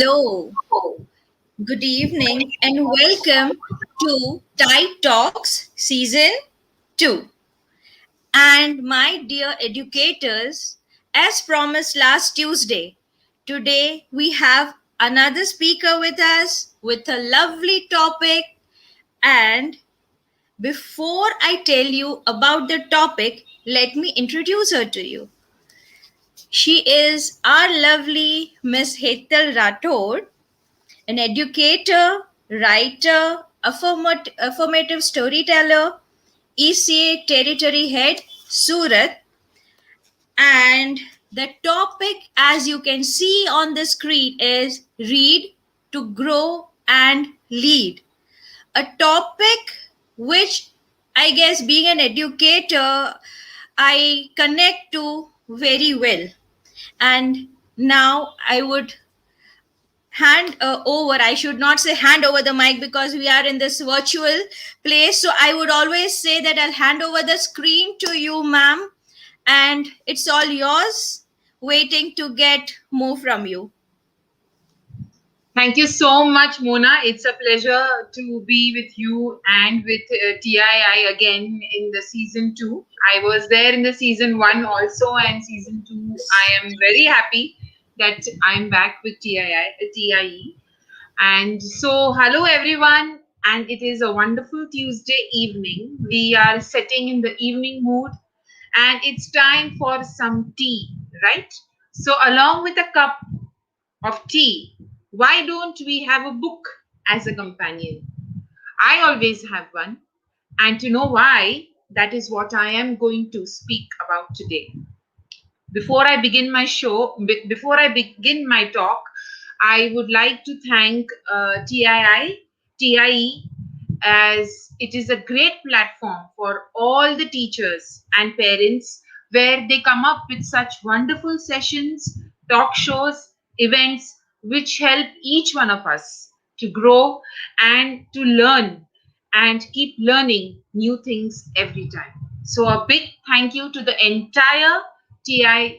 Hello, good evening, and welcome to Tide Talks Season 2. And my dear educators, as promised last Tuesday, today we have another speaker with us with a lovely topic. And before I tell you about the topic, let me introduce her to you. She is our lovely Miss Hetal Rathod, an educator, writer, affirmative storyteller, ECA Territory head, Surat. And the topic, as you can see on the screen, is read to grow and lead. A topic which I guess, being an educator, I connect to very well. And now I would hand over, I should not say hand over the mic because we are in this virtual place, so I would always say that I'll hand over the screen to you, ma'am, and it's all yours, waiting to get more from you. Thank you so much, Mona. It's a pleasure to be with you and with TII again in the season 2. I was there in the season 1 also, and season 2. I am very happy that I'm back with TIE. And so, hello everyone. And it is a wonderful Tuesday evening. We are sitting in the evening mood, and it's time for some tea, right? So, along with a cup of tea, why don't we have a book as a companion? I always have one, and to know why, that is what I am going to speak about today. Before I begin my show, before I begin my talk, I would like to thank TIE, as it is a great platform for all the teachers and parents where they come up with such wonderful sessions, talk shows, events which help each one of us to grow and to learn and keep learning new things every time. So, a big thank you to the entire TIE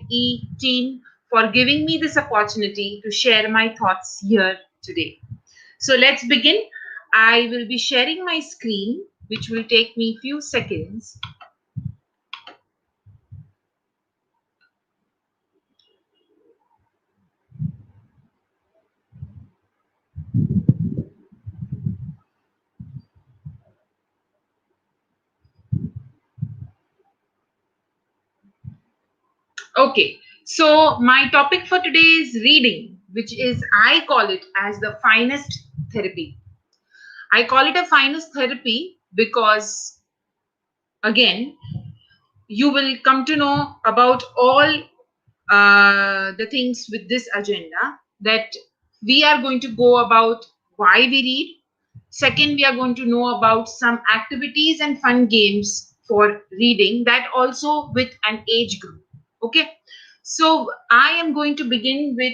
team for giving me this opportunity to share my thoughts here today. So, let's begin. I will be sharing my screen, which will take me a few seconds. Okay, so my topic for today is reading, which is, I call it as the finest therapy. I call it a finest therapy because, again, you will come to know about all the things with this agenda, that we are going to go about why we read. Second, we are going to know about some activities and fun games for reading, that also with an age group. Okay, so I am going to begin with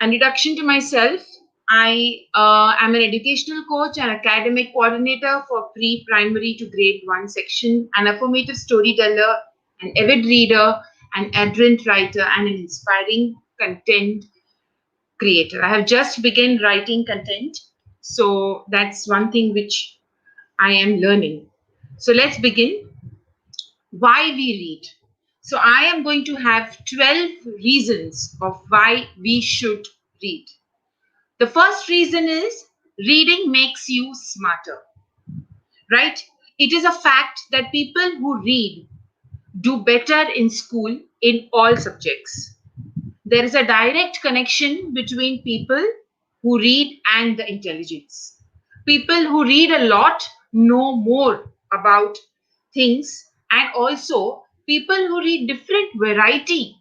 an introduction to myself. I am an educational coach and academic coordinator for pre-primary to grade 1 section, an affirmative storyteller, an avid reader, an adherent writer, and an inspiring content creator. I have just begun writing content, so that's one thing which I am learning. So let's begin. Why we read. So I am going to have 12 reasons of why we should read. The first reason is reading makes you smarter, right? It is a fact that people who read do better in school in all subjects. There is a direct connection between people who read and the intelligence. People who read a lot know more about things, and also people who read different variety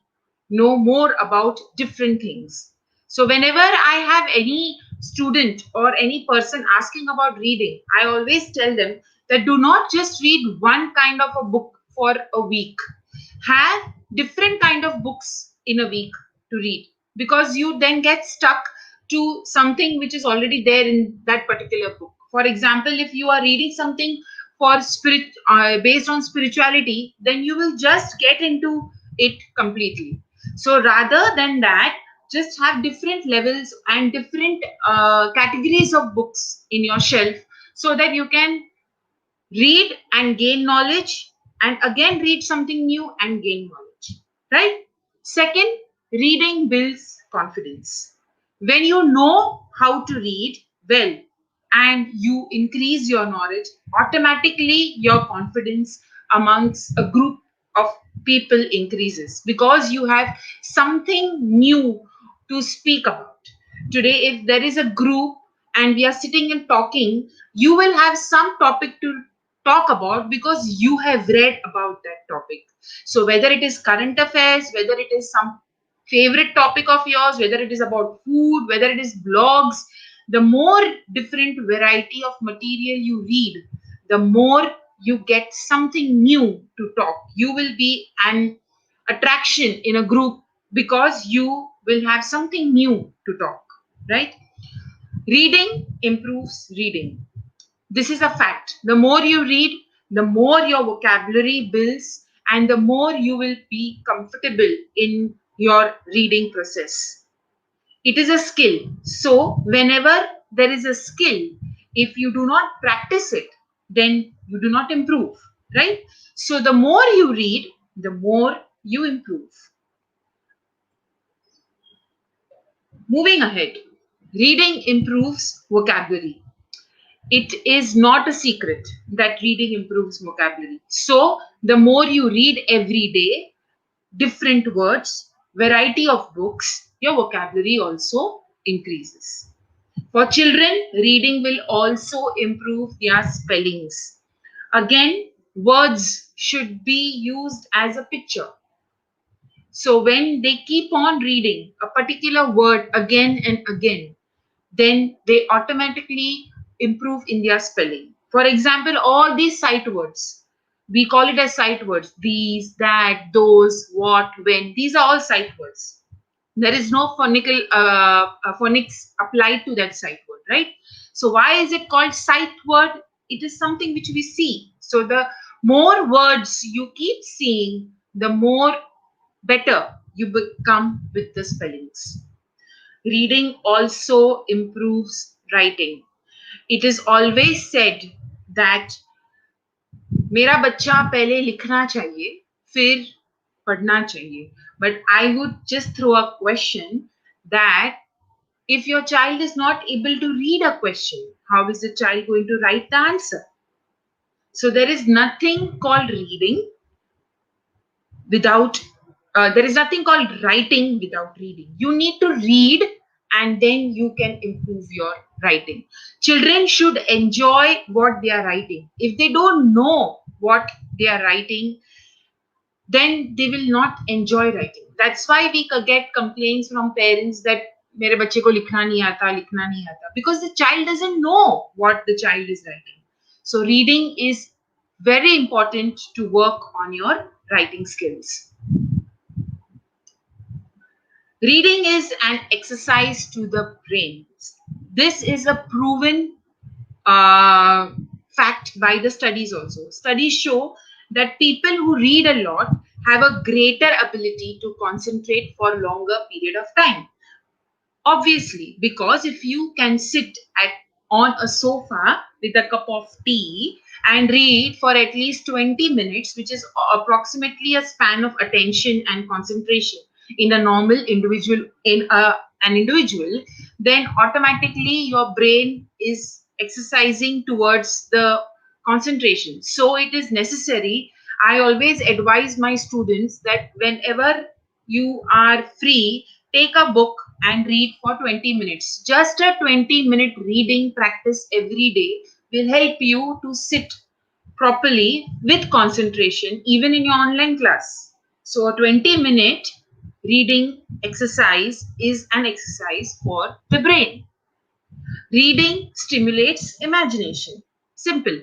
know more about different things. So whenever I have any student or any person asking about reading, I always tell them that do not just read one kind of a book for a week. Have different kind of books in a week to read, because you then get stuck to something which is already there in that particular book. For example, if you are reading something for based on spirituality, then you will just get into it completely. So rather than that, just have different levels and different categories of books in your shelf, so that you can read and gain knowledge, and again read something new and gain knowledge, right? Second, reading builds confidence. When you know how to read well and you increase your knowledge, automatically your confidence amongst a group of people increases, because you have something new to speak about. Today, if there is a group and we are sitting and talking, you will have some topic to talk about because you have read about that topic. So whether it is current affairs, whether it is some favorite topic of yours, whether it is about food, whether it is blogs, the more different variety of material you read, the more you get something new to talk. You will be an attraction in a group because you will have something new to talk, right? Reading improves reading. This is a fact. The more you read, the more your vocabulary builds, and the more you will be comfortable in your reading process. It is a skill. So, whenever there is a skill, if you do not practice it, then you do not improve, right? So, the more you read, the more you improve. Moving ahead, reading improves vocabulary. It is not a secret that reading improves vocabulary. So, the more you read every day, different words, variety of books, your vocabulary also increases. For children, reading will also improve their spellings. Again, words should be used as a picture. So, when they keep on reading a particular word again and again, then they automatically improve in their spelling. For example, all these sight words, we call it as sight words: these, that, those, what, when. These are all sight words. There is no phonics applied to that sight word, right? So why is it called sight word? It is something which we see. So the more words you keep seeing, the more better you become with the spellings. Reading also improves writing. It is always said that मेरा बच्चा पहले लिखना चाहिए फिर पढ़ना चाहिए. But I would just throw a question that if your child is not able to read a question, how is the child going to write the answer? So there is nothing called reading without there is nothing called writing without reading. You need to read, and then you can improve your writing. Children should enjoy what they are writing. If they don't know what they are writing, then they will not enjoy writing. That's why we get complaints from parents that मेरे बच्चे को लिखना नहीं आता, because the child doesn't know what the child is writing. So reading is very important to work on your writing skills. Reading is an exercise to the brain. This is a proven fact by the studies also. Studies show that people who read a lot have a greater ability to concentrate for longer period of time. Obviously, because if you can sit on a sofa with a cup of tea and read for at least 20 minutes, which is approximately a span of attention and concentration in a normal individual, an individual, then automatically your brain is exercising towards the concentration. So it is necessary. I always advise my students that whenever you are free, take a book and read for 20 minutes. Just a 20-minute reading practice every day will help you to sit properly with concentration even in your online class. So a 20-minute reading exercise is an exercise for the brain. Reading stimulates imagination. Simple.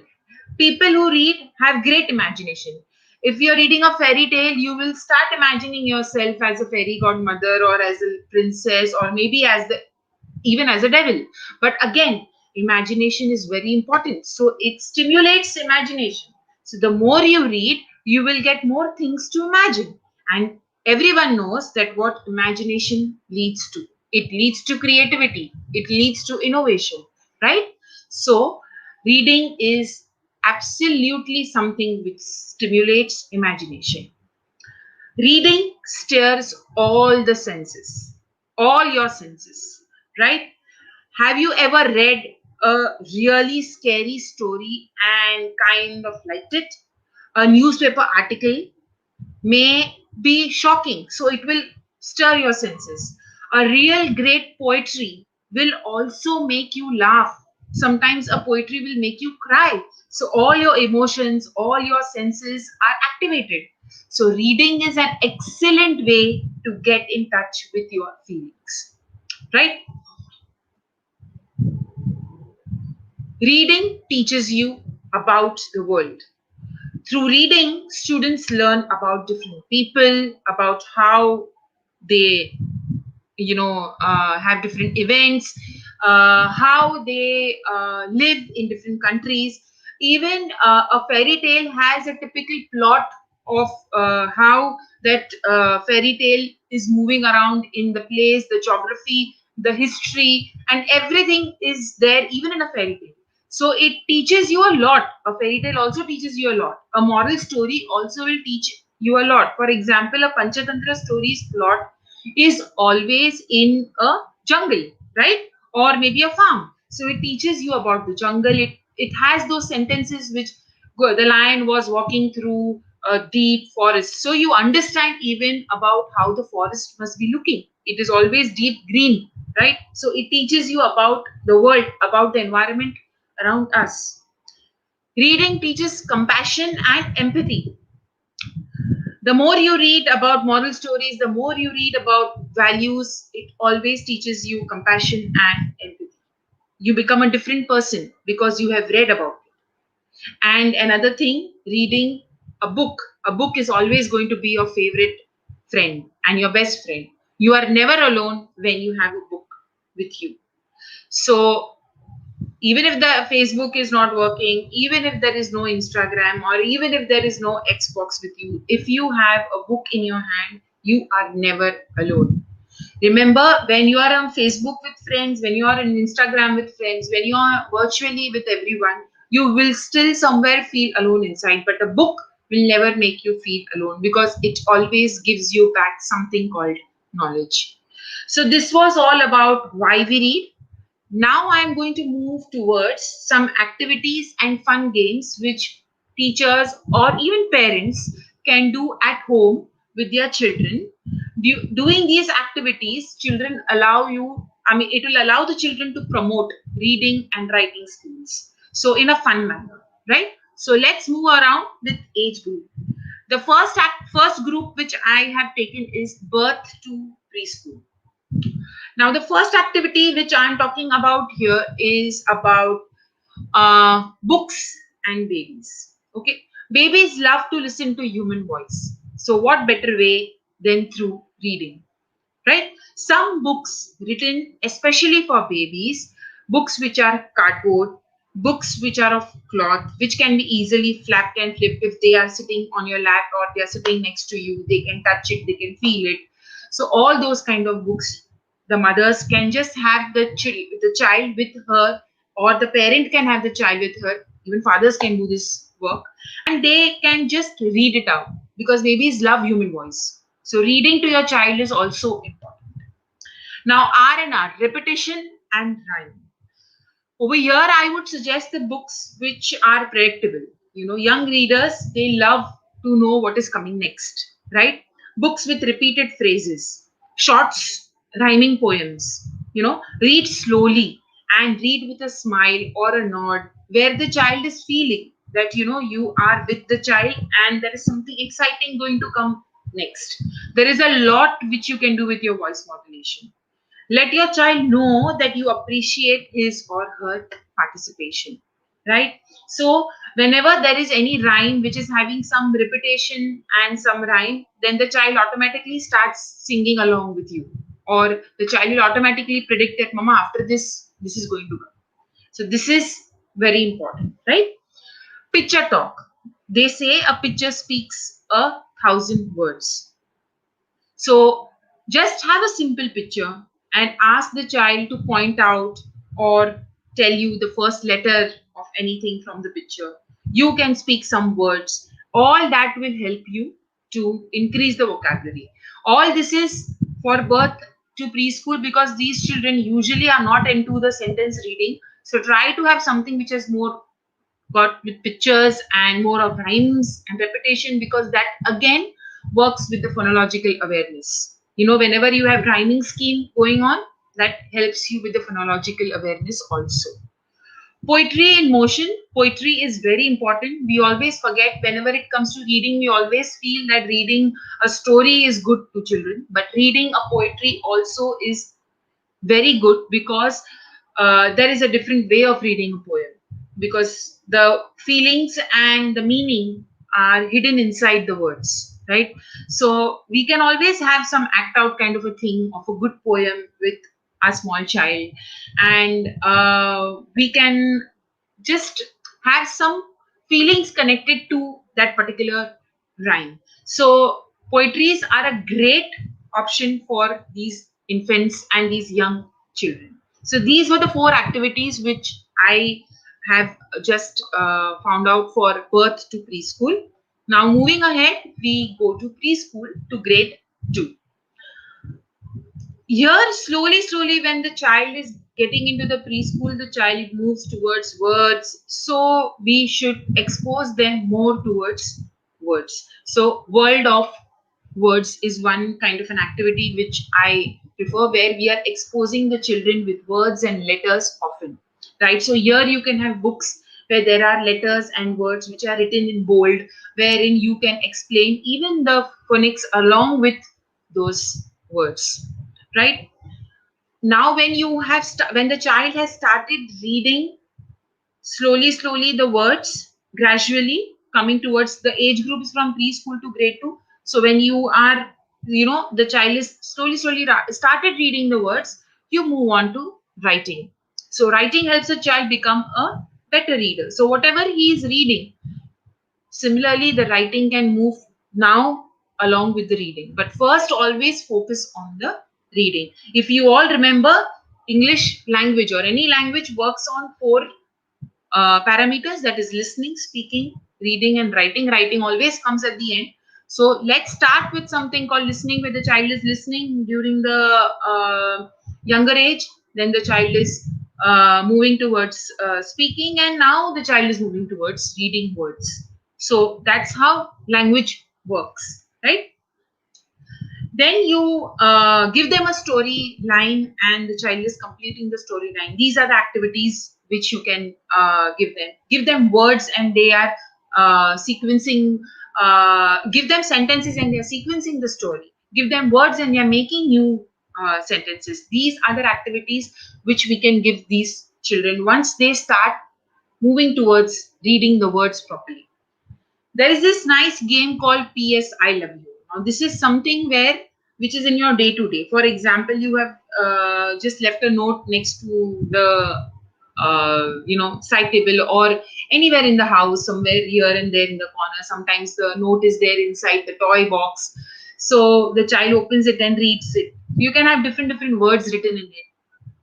People who read have great imagination. If you're reading a fairy tale, you will start imagining yourself as a fairy godmother or as a princess or maybe even as a devil. But again, imagination is very important. So it stimulates imagination. So the more you read, you will get more things to imagine. And Everyone knows that what imagination leads to. It leads to creativity. It leads to innovation, right? So, reading is absolutely something which stimulates imagination. Reading stirs all your senses, right? Have you ever read a really scary story and kind of liked it? A newspaper article may be shocking, so it will stir your senses. A real great poetry will also make you laugh. Sometimes a poetry will make you cry. So all your emotions, all your senses are activated. So reading is an excellent way to get in touch with your feelings, right? Reading teaches you about the world. Through reading, students learn about different people, about how they have different events, how they live in different countries. Even a fairy tale has a typical plot of how that fairy tale is moving around in the place, the geography, the history, and everything is there even in a fairy tale. So it teaches you a lot. A fairy tale also teaches you a lot. A moral story also will teach you a lot. For example, a Panchatantra story's plot is always in a jungle, right? Or maybe a farm. So it teaches you about the jungle. It has those sentences which go, the lion was walking through a deep forest. So you understand even about how the forest must be looking. It is always deep green, right? So it teaches you about the world, about the environment around us. Reading teaches compassion and empathy. The more you read about moral stories, the more you read about values, it always teaches you compassion and empathy. You become a different person because you have read about it. And another thing, reading a book. A book is always going to be your favorite friend and your best friend. You are never alone when you have a book with you. So even if the Facebook is not working, even if there is no Instagram, or even if there is no Xbox with you, if you have a book in your hand, you are never alone. Remember, when you are on Facebook with friends, when you are on Instagram with friends, when you are virtually with everyone, you will still somewhere feel alone inside. But a book will never make you feel alone because it always gives you back something called knowledge. So, this was all about why we read. Now I am going to move towards some activities and fun games which teachers or even parents can do at home with their children. Doing these activities, children allow you, I mean, it will allow the children to promote reading and writing skills. So, in a fun manner, right? So, let's move around with age group. The first group which I have taken is birth to preschool. Now, the first activity which I'm talking about here is about books and babies. Okay, babies love to listen to human voice. So, what better way than through reading, right? Some books written especially for babies, books which are cardboard, books which are of cloth, which can be easily flapped and flipped if they are sitting on your lap or they are sitting next to you, they can touch it, they can feel it. So all those kind of books, the mothers can just have the child with her, or the parent can have the child with her. Even fathers can do this work, and they can just read it out because babies love human voice. So reading to your child is also important. Now R&R, repetition and rhyme. Over here, I would suggest the books which are predictable. You know, young readers, they love to know what is coming next, right? Books with repeated phrases, shorts, rhyming poems. You know, read slowly and read with a smile or a nod where the child is feeling that, you know, you are with the child and there is something exciting going to come next. There is a lot which you can do with your voice modulation. Let your child know that you appreciate his or her participation, right? So, whenever there is any rhyme which is having some repetition and some rhyme, then the child automatically starts singing along with you, or the child will automatically predict that, Mama, after this is going to come. So, this is very important, right? Picture talk. They say a picture speaks 1,000 words. So just have a simple picture and ask the child to point out or tell you the first letter of anything from the picture. You can speak some words. All that will help you to increase the vocabulary. All this is for birth to preschool because these children usually are not into the sentence reading. So try to have something which is more got with pictures and more of rhymes and repetition, because that again works with the phonological awareness. Whenever you have rhyming scheme going on, that helps you with the phonological awareness also. Poetry in motion. Poetry is very important. We always forget whenever it comes to reading. We always feel that reading a story is good to children, but reading a poetry also is very good, because there is a different way of reading a poem, because the feelings and the meaning are hidden inside the words, right? So we can always have some act out kind of a thing of a good poem with a small child, and we can just have some feelings connected to that particular rhyme. So poetries are a great option for these infants and these young children. So these were the four activities which I have just found out for birth to preschool. Now moving ahead, we go to preschool to grade 2. Here, slowly, when the child is getting into the preschool, the child moves towards words. So we should expose them more towards words. So world of words is one kind of an activity which I prefer, where we are exposing the children with words and letters often. Right. So here you can have books where there are letters and words which are written in bold, wherein you can explain even the phonics along with those words. Right. Now when you have when the child has started reading slowly the words, gradually coming towards the age groups from preschool to grade 2. So when you are, the child is slowly started reading the words, you move on to writing. So writing helps a child become a better reader. So whatever he is reading, similarly, the writing can move now along with the reading. But first, always focus on the reading. If you all remember, English language or any language works on four parameters, that is listening, speaking, reading, and writing. Writing always comes at the end. So let's start with something called listening, where the child is listening during the younger age. Then the child is moving towards speaking, and now the child is moving towards reading words. So that's how language works, right? Then you give them a story line, and the child is completing the story line. These are the activities which you can give them. Give them words, and they are sequencing. Give them sentences, and they are sequencing the story. Give them words, and they are making new sentences. These are the activities which we can give these children once they start moving towards reading the words properly. There is this nice game called PS I Love You. Now, this is something which is in your day to day. For example, you have just left a note next to the side table or anywhere in the house, somewhere here and there in the corner. Sometimes the note is there inside the toy box. So the child opens it and reads it. You can have different words written in it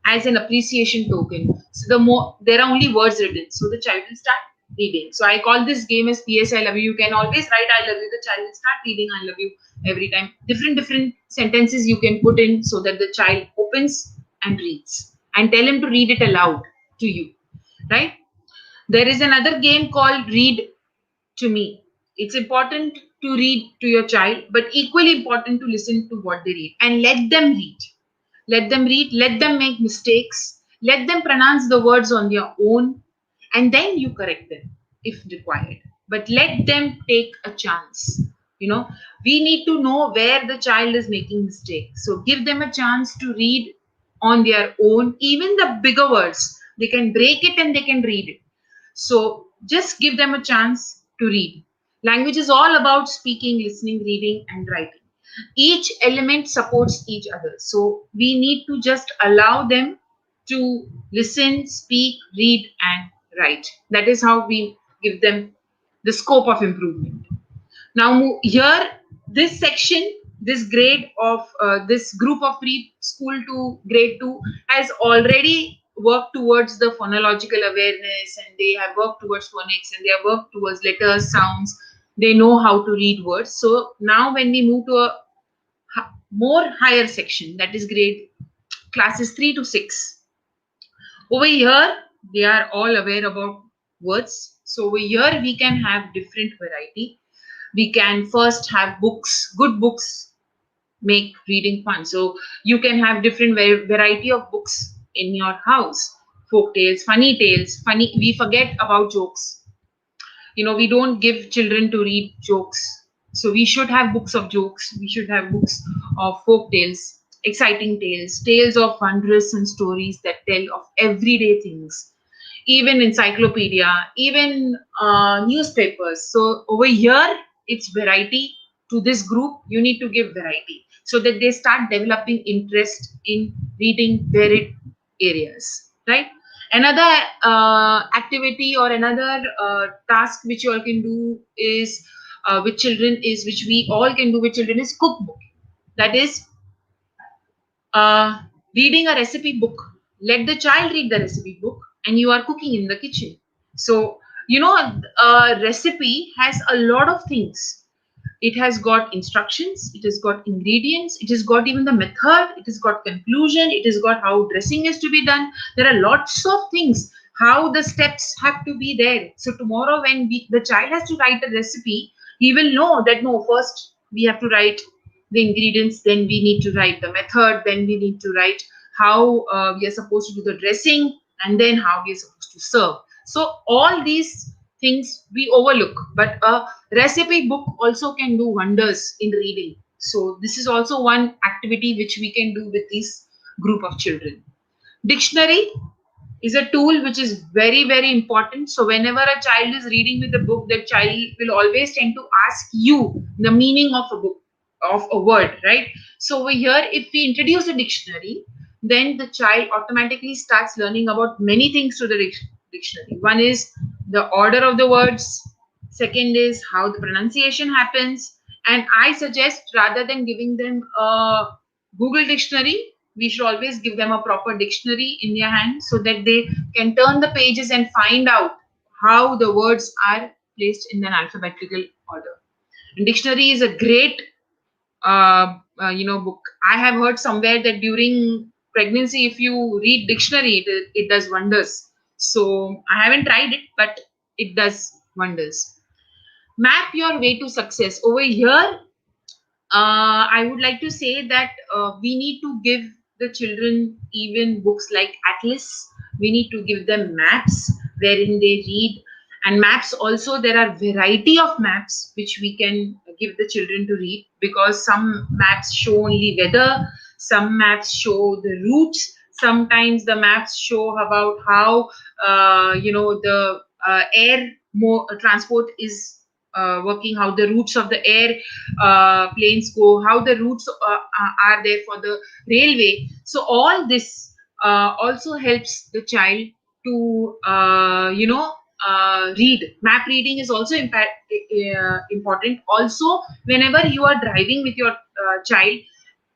as an appreciation token. So there are only words written, so the child will start reading. So I call this game as PS I Love You. You can always write I love you. The child will start reading I love you every time. Different sentences you can put in so that the child opens and reads, and tell him to read it aloud to you. Right? There is another game called Read to Me. It's important to read to your child, but equally important to listen to what they read and let them read. Let them read, let them make mistakes, let them pronounce the words on their own, and then you correct them if required. But let them take a chance. We need to know where the child is making mistakes. So give them a chance to read on their own, even the bigger words. They can break it and they can read it. So just give them a chance to read. Language is all about speaking, listening, reading, and writing. Each element supports each other. So we need to just allow them to listen, speak, read, and write. That is how we give them the scope of improvement. Now, here, this section this grade of this group of preschool to grade 2 has already worked towards the phonological awareness, and they have worked towards phonics, and they have worked towards letters, sounds. They know how to read words. So now when we move to a more higher section, that is grade classes 3 to 6, over here they are all aware about words. So over here we can have different variety. We can first have books. Good books make reading fun. So you can have different variety of books in your house. Folk tales, funny tales. Funny, we forget about jokes. We don't give children to read jokes. So we should have books of jokes. We should have books of folk tales, exciting tales, tales of wonders and stories that tell of everyday things, even encyclopedia, even newspapers. So over here, it's variety. To this group, you need to give variety so that they start developing interest in reading varied areas, right? Another activity or another task which you all can do is with children is which we all can do with children is cookbook. That is uh, reading a recipe book. Let the child read the recipe book, and you are cooking in the kitchen. So, a recipe has a lot of things. It has got instructions, it has got ingredients, it has got even the method, it has got conclusion, it has got how dressing is to be done. There are lots of things, how the steps have to be there. So, tomorrow, when the child has to write a recipe, he will know that no, first we have to write the ingredients, then we need to write the method, then we need to write how we are supposed to do the dressing, and then how we are supposed to serve. So all these things we overlook, but a recipe book also can do wonders in reading. So this is also one activity which we can do with this group of children. Dictionary is a tool which is very, very important. So whenever a child is reading with a book, the child will always tend to ask you the meaning of a book, of a word, right? So over here, if we introduce a dictionary, then the child automatically starts learning about many things through the dictionary. One is the order of the words. Second is how the pronunciation happens. And I suggest rather than giving them a Google dictionary, we should always give them a proper dictionary in their hand so that they can turn the pages and find out how the words are placed in an alphabetical order. And dictionary is a great book. I have heard somewhere that during pregnancy, if you read dictionary, it does wonders. So I haven't tried it, but it does wonders. Map your way to success. Over here, I would like to say that we need to give the children even books like Atlas. We need to give them maps wherein they read. And maps also, there are variety of maps which we can give the children to read, because some maps show only weather, some maps show the routes, sometimes the maps show about how the air transport is working, how the routes of the air planes go, how the routes are there for the railway. So all this also helps the child to read. Map reading is also important. Also, whenever you are driving with your child,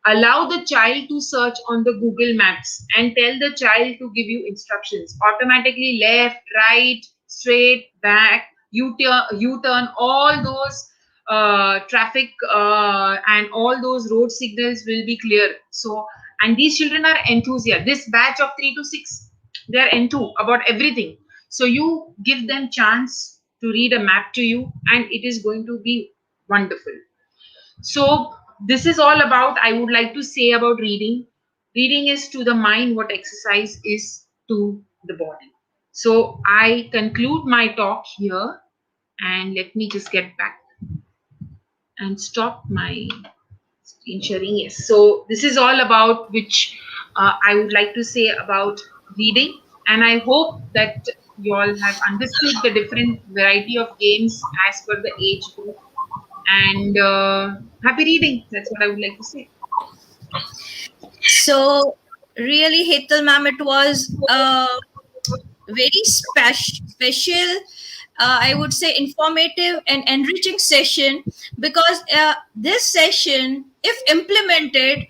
allow the child to search on the Google Maps and tell the child to give you instructions automatically: left, right, straight, back, U-turn, all those traffic and all those road signals will be clear. So, and these children are enthusiasts. This batch of 3 to 6, they are enthused about everything. So you give them chance to read a map to you, and it is going to be wonderful. So this is all about, I would like to say about reading. Reading is to the mind what exercise is to the body. So I conclude my talk here, and let me just get back and stop my screen sharing. Yes. So this is all about which I would like to say about reading, and I hope that you all have understood the different variety of games as per the age group. And happy reading. That's what I would like to say. So, really, Hetal ma'am, it was a very special I would say, informative and enriching session, because this session, if implemented,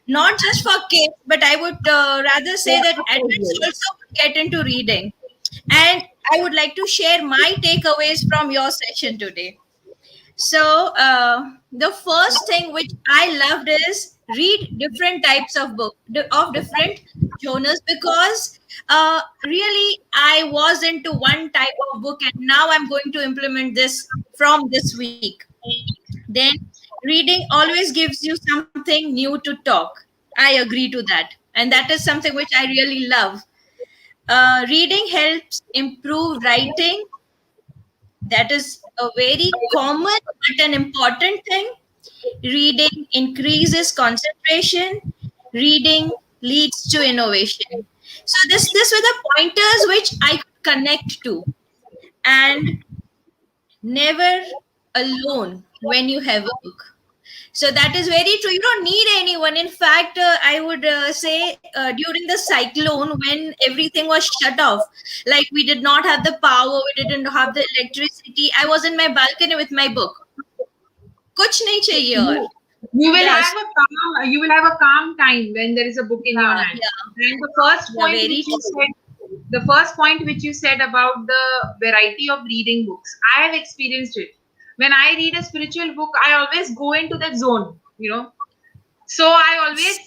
not just for kids, but I would rather say that adults also would get into reading. And I would like to share my takeaways from your session today. So the first thing which I loved is read different types of book of different genres, because really I was into one type of book, and now I'm going to implement this from this week. Then reading always gives you something new to talk. I agree to that, and that is something which I really love. Reading helps improve writing. That is a very common but an important thing. Reading increases concentration. Reading leads to innovation. So this were the pointers which I could connect to. And never alone when you have a book. So that is very true. You don't need anyone. In fact, I would say during the cyclone, when everything was shut off, like we did not have the power, we didn't have the electricity, I was in my balcony with my book. Kuch nahi chahiye aur. You will Yes. have a calm time when there is a book in your hand. Yeah. And the first Yeah, point very which you true. said, the first point which you said about the variety of reading books, I have experienced it. When I read a spiritual book, I always go into that zone, So I always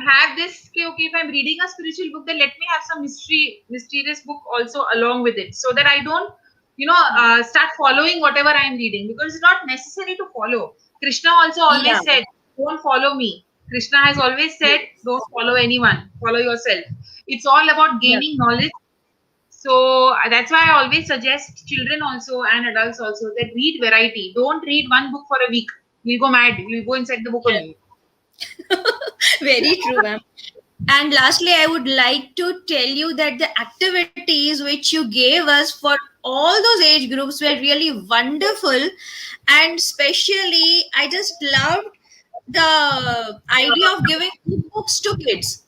have this, okay, if I'm reading a spiritual book, then let me have some mysterious book also along with it, so that I don't, start following whatever I'm reading, because it's not necessary to follow. Krishna also Yeah. always said, don't follow me. Krishna has always said, don't follow anyone, follow yourself. It's all about Yeah. gaining knowledge. So that's why I always suggest children also and adults also that read variety. Don't read one book for a week. You'll go mad. You'll go inside the book only. Very true, ma'am. And lastly, I would like to tell you that the activities which you gave us for all those age groups were really wonderful. And especially, I just loved the idea of giving books to kids.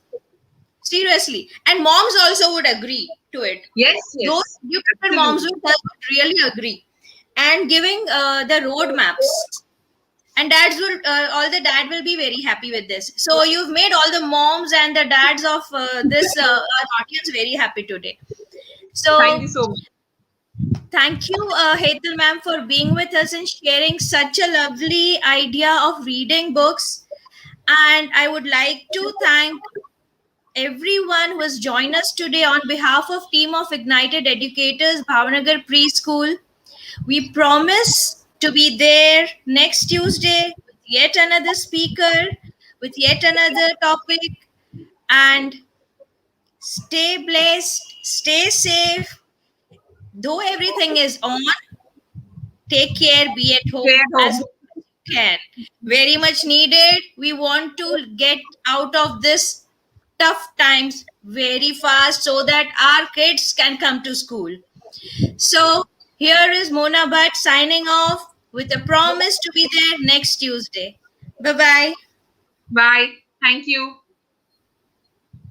Seriously. And moms also would agree to it. Yes, Those yes, educated moms absolutely. would really agree. And giving the roadmaps, and dads will all the dad will be very happy with this. So you've made all the moms and the dads of this our audience very happy today. Thank you So so much. thank you, Hetal ma'am, for being with us and sharing such a lovely idea of reading books. And I would like to thank everyone who has joined us today on behalf of team of Ignited Educators, Bhavnagar Preschool. We promise to be there next Tuesday with yet another speaker, with yet another topic. And stay blessed, stay safe. Though everything is on, take care, be at home Stay at as home. much as you can. Very much needed. We want to get out of this tough times very fast so that our kids can come to school. So here is Mona Bhatt signing off with a promise to be there next Tuesday. Bye bye. Bye. Thank you.